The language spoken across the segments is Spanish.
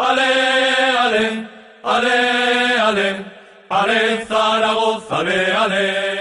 Ale, ale, ale, ale, ale, Zaragoza, ale, ale.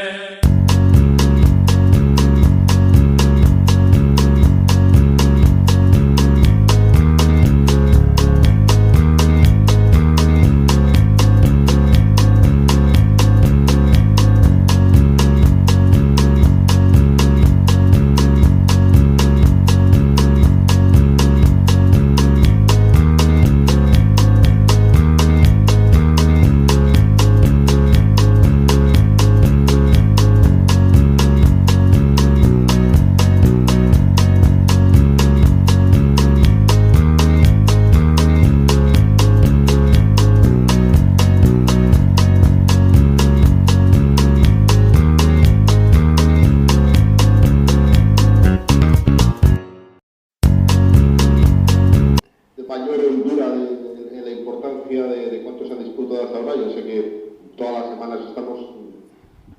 Mayor hondura en la importancia de cuántos han disputado hasta ahora. Yo sé que todas las semanas estamos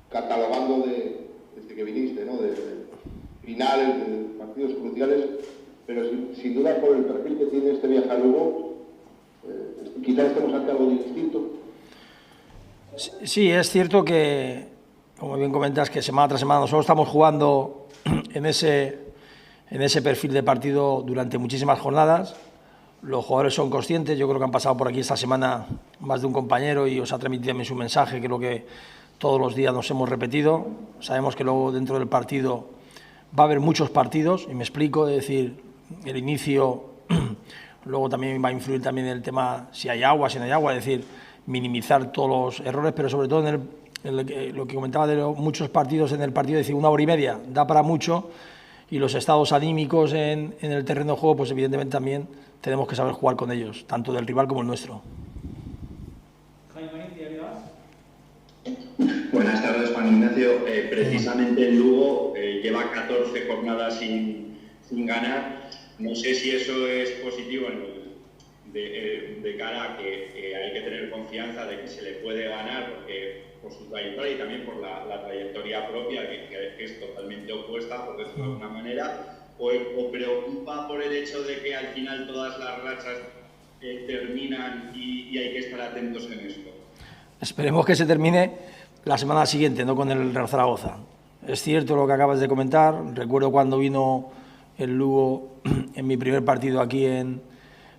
catalogando desde que viniste, ¿no? De finales, de partidos cruciales, pero sin duda por el perfil que tiene este viaje a Lugo, quizás estemos ante algo distinto. Sí, es cierto que, como bien comentas, que semana tras semana nosotros estamos jugando en ese perfil de partido durante muchísimas jornadas. Los jugadores son conscientes, yo creo que han pasado por aquí esta semana más de un compañero y os ha transmitido también su mensaje, que es lo que todos los días nos hemos repetido. Sabemos que luego dentro del partido va a haber muchos partidos, y me explico, es decir, el inicio, luego también va a influir también el tema si hay agua, si no hay agua, es decir, minimizar todos los errores, pero sobre todo en lo que comentaba de muchos partidos en el partido, es decir, 1 hora y media da para mucho, y los estados anímicos en el terreno de juego, pues evidentemente también tenemos que saber jugar con ellos, tanto del rival como el nuestro. Buenas tardes, Juan Ignacio. Precisamente el Lugo lleva 14 jornadas sin ganar. No sé si eso es positivo de cara a que hay que tener confianza de que se le puede ganar, porque por su trayectoria y también por la trayectoria propia, que es totalmente opuesta, por decirlo de alguna manera. ¿O preocupa por el hecho de que al final todas las rachas terminan y hay que estar atentos en esto? Esperemos que se termine la semana siguiente, no con el Real Zaragoza. Es cierto lo que acabas de comentar. Recuerdo cuando vino el Lugo en mi primer partido aquí en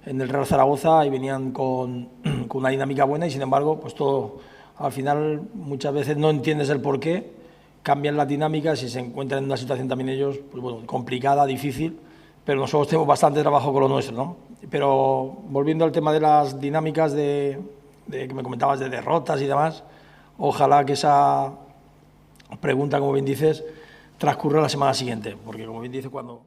el Real Zaragoza y venían con una dinámica buena, y sin embargo, pues todo al final muchas veces no entiendes el porqué. Cambian las dinámicas y se encuentran en una situación también ellos, pues bueno, complicada, difícil, pero nosotros tenemos bastante trabajo con lo nuestro, ¿no? Pero volviendo al tema de las dinámicas de que me comentabas de derrotas y demás, ojalá que esa pregunta, como bien dices, transcurra la semana siguiente, porque como bien dices, cuando...